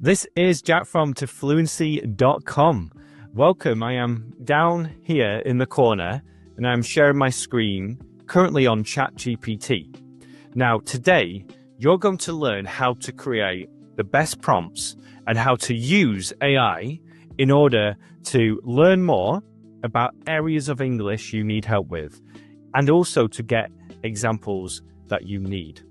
This is Jack from tofluency.com. Welcome. I am down here in the corner and I'm sharing my screen currently on ChatGPT. Now, today you're going to learn how to create the best prompts and how to use AI in order to learn more about areas of English you need help with and also to get examples that you need.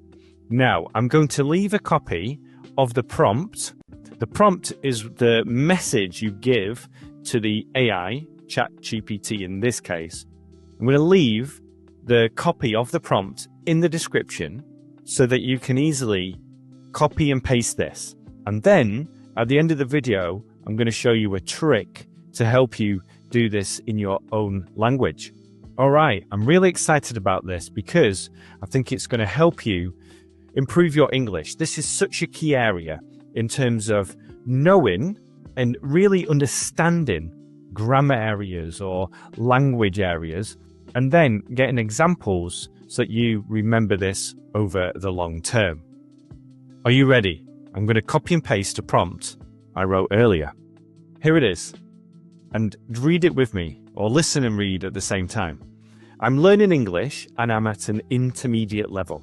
Now, I'm going to leave a copy of the prompt. The prompt is the message you give to the AI, ChatGPT in this case. I'm going to leave the copy of the prompt in the description so that you can easily copy and paste this. And then at the end of the video, I'm going to show you a trick to help you do this in your own language. All right, I'm really excited about this because I think it's going to help you improve your English. This is such a key area in terms of knowing and really understanding grammar areas or language areas, and then getting examples so that you remember this over the long term. Are you ready? I'm going to copy and paste a prompt I wrote earlier. Here it is. And read it with me, or listen and read at the same time. I'm learning English and I'm at an intermediate level.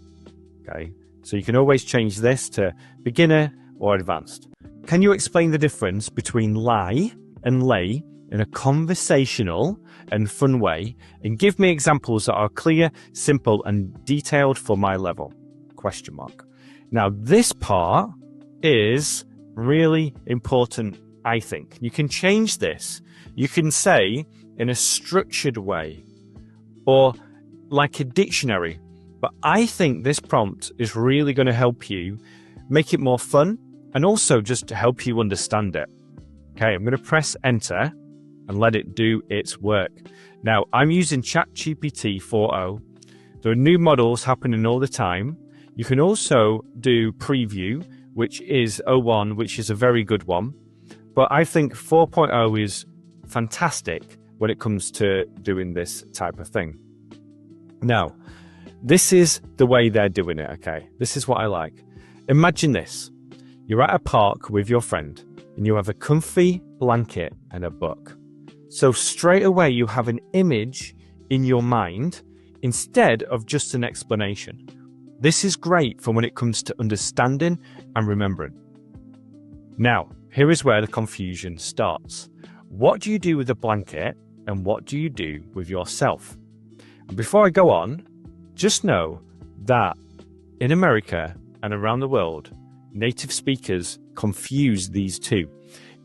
Okay, so you can always change this to beginner or advanced. Can you explain the difference between lie and lay in a conversational and fun way, and give me examples that are clear, simple, and detailed for my level? Question mark. Now, this part is really important, I think. You can change this. You can say in a structured way or like a dictionary. But I think this prompt is really going to help you make it more fun and also just to help you understand it. Okay, I'm going to press enter and let it do its work. Now, I'm using ChatGPT 4.0. There are new models happening all the time. You can also do preview, which is 0.1, which is a very good one. But I think 4.0 is fantastic when it comes to doing this type of thing. Now, this is the way they're doing it, okay? This is what I like. Imagine this. You're at a park with your friend and you have a comfy blanket and a book. So straight away you have an image in your mind instead of just an explanation. This is great for when it comes to understanding and remembering. Now, here is where the confusion starts. What do you do with a blanket and what do you do with yourself? And before I go on, just know that in America and around the world, native speakers confuse these two.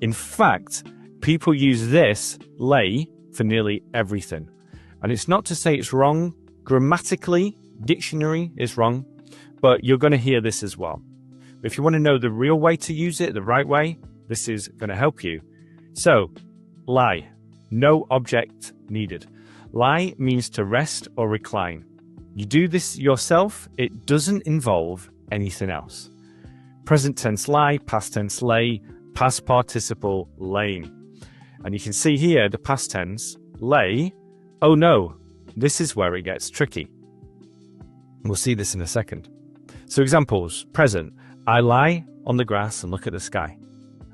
In fact, people use this lay for nearly everything. And it's not to say it's wrong. Grammatically, dictionary is wrong, but you're going to hear this as well. If you want to know the real way to use it, the right way, this is going to help you. So, lie, no object needed. Lie means to rest or recline. You do this yourself, it doesn't involve anything else. Present tense lie, past tense lay, past participle laying. And you can see here the past tense lay. Oh no, this is where it gets tricky. We'll see this in a second. So examples, present, I lie on the grass and look at the sky.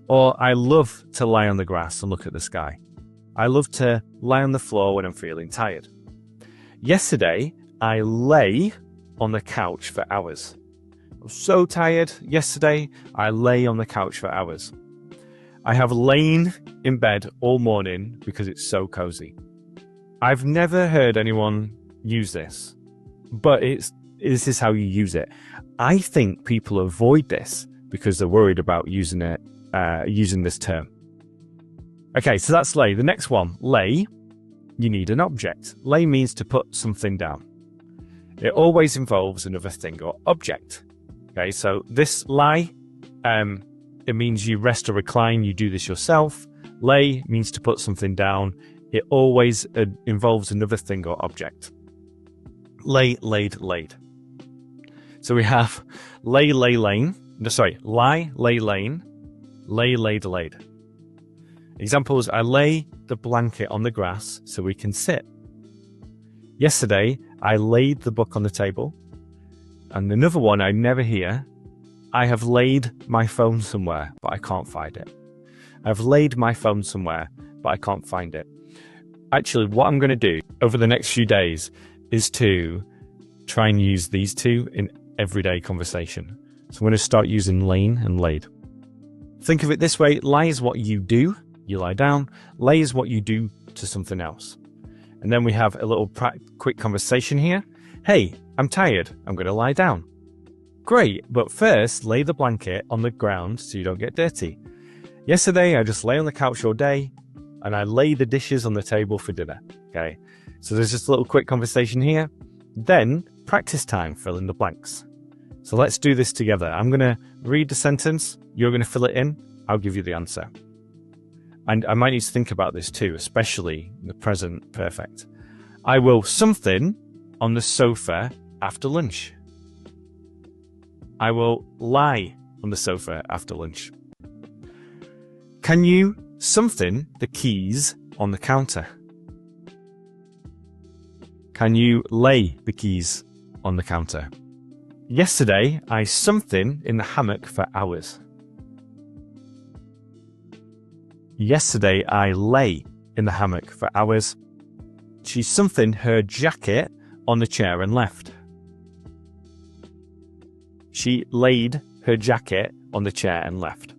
Or I love to lie on the grass and look at the sky. I love to lie on the floor when I'm feeling tired. Yesterday, I lay on the couch for hours. I was so tired yesterday, I lay on the couch for hours. I have lain in bed all morning because it's so cozy. I've never heard anyone use this, but this is how you use it. I think people avoid this because they're worried about using this term. Okay, so that's lay. The next one, lay, you need an object. Lay means to put something down. It always involves another thing or object. Okay, so this lie, it means you rest or recline, you do this yourself. Lay means to put something down. It always involves another thing or object. Lay, laid, laid. So we have lay, lay, lane. No, sorry, lie, lay, lane, lay, laid, laid. Examples, I lay the blanket on the grass so we can sit. Yesterday, I laid the book on the table. And another one I never hear, I have laid my phone somewhere, but I can't find it. I've laid my phone somewhere, but I can't find it. Actually, what I'm going to do over the next few days is to try and use these two in everyday conversation. So I'm going to start using lain and laid. Think of it this way. Lie is what you do. You lie down. Lay is what you do to something else. And then we have a little quick conversation here. Hey, I'm tired. I'm going to lie down. Great, but first lay the blanket on the ground so you don't get dirty. Yesterday, I just lay on the couch all day and I lay the dishes on the table for dinner. Okay, so there's just a little quick conversation here. Then practice time, fill in the blanks. So let's do this together. I'm going to read the sentence. You're going to fill it in. I'll give you the answer. And I might need to think about this too, especially in the present perfect. I will something on the sofa after lunch. I will lie on the sofa after lunch. Can you something the keys on the counter? Can you lay the keys on the counter? Yesterday, I something in the hammock for hours. Yesterday, I lay in the hammock for hours. She something her jacket on the chair and left. She laid her jacket on the chair and left.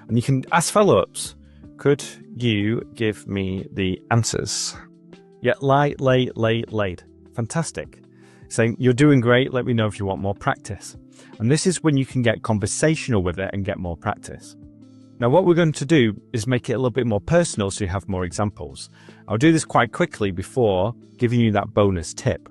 And you can ask follow-ups. Could you give me the answers? Yeah, lie, lay, laid. Fantastic. Saying, you're doing great, let me know if you want more practice. And this is when you can get conversational with it and get more practice. Now, what we're going to do is make it a little bit more personal so you have more examples. I'll do this quite quickly before giving you that bonus tip.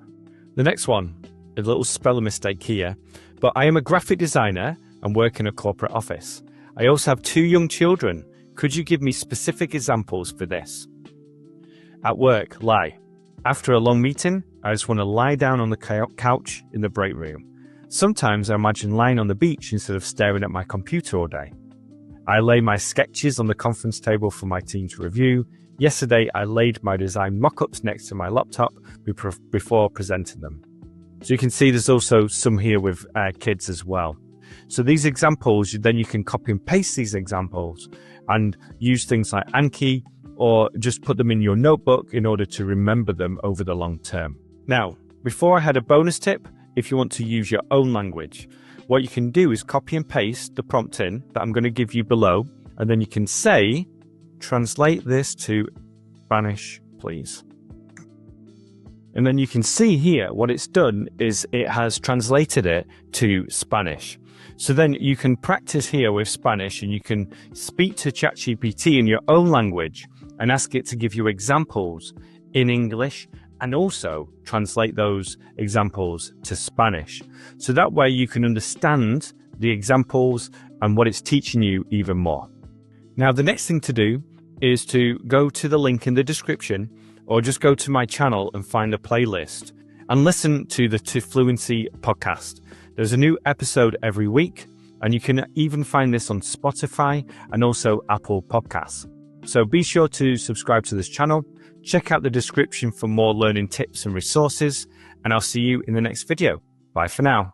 The next one, a little spelling mistake here, but I am a graphic designer and work in a corporate office. I also have 2 young children. Could you give me specific examples for this? At work, lie. After a long meeting, I just want to lie down on the couch in the break room. Sometimes I imagine lying on the beach instead of staring at my computer all day. I lay my sketches on the conference table for my team to review. Yesterday, I laid my design mock-ups next to my laptop before presenting them. So you can see there's also some here with kids as well. So these examples, then you can copy and paste these examples and use things like Anki or just put them in your notebook in order to remember them over the long term. Now, before I had a bonus tip, if you want to use your own language, what you can do is copy and paste the prompt in that I'm going to give you below, and then you can say, translate this to Spanish, please. And then you can see here what it's done is it has translated it to Spanish. So then you can practice here with Spanish and you can speak to ChatGPT in your own language and ask it to give you examples in English and also translate those examples to Spanish. So that way you can understand the examples and what it's teaching you even more. Now, the next thing to do is to go to the link in the description or just go to my channel and find a playlist and listen to the To Fluency podcast. There's a new episode every week, and you can even find this on Spotify and also Apple Podcasts. So be sure to subscribe to this channel, check out the description for more learning tips and resources, and I'll see you in the next video. Bye for now.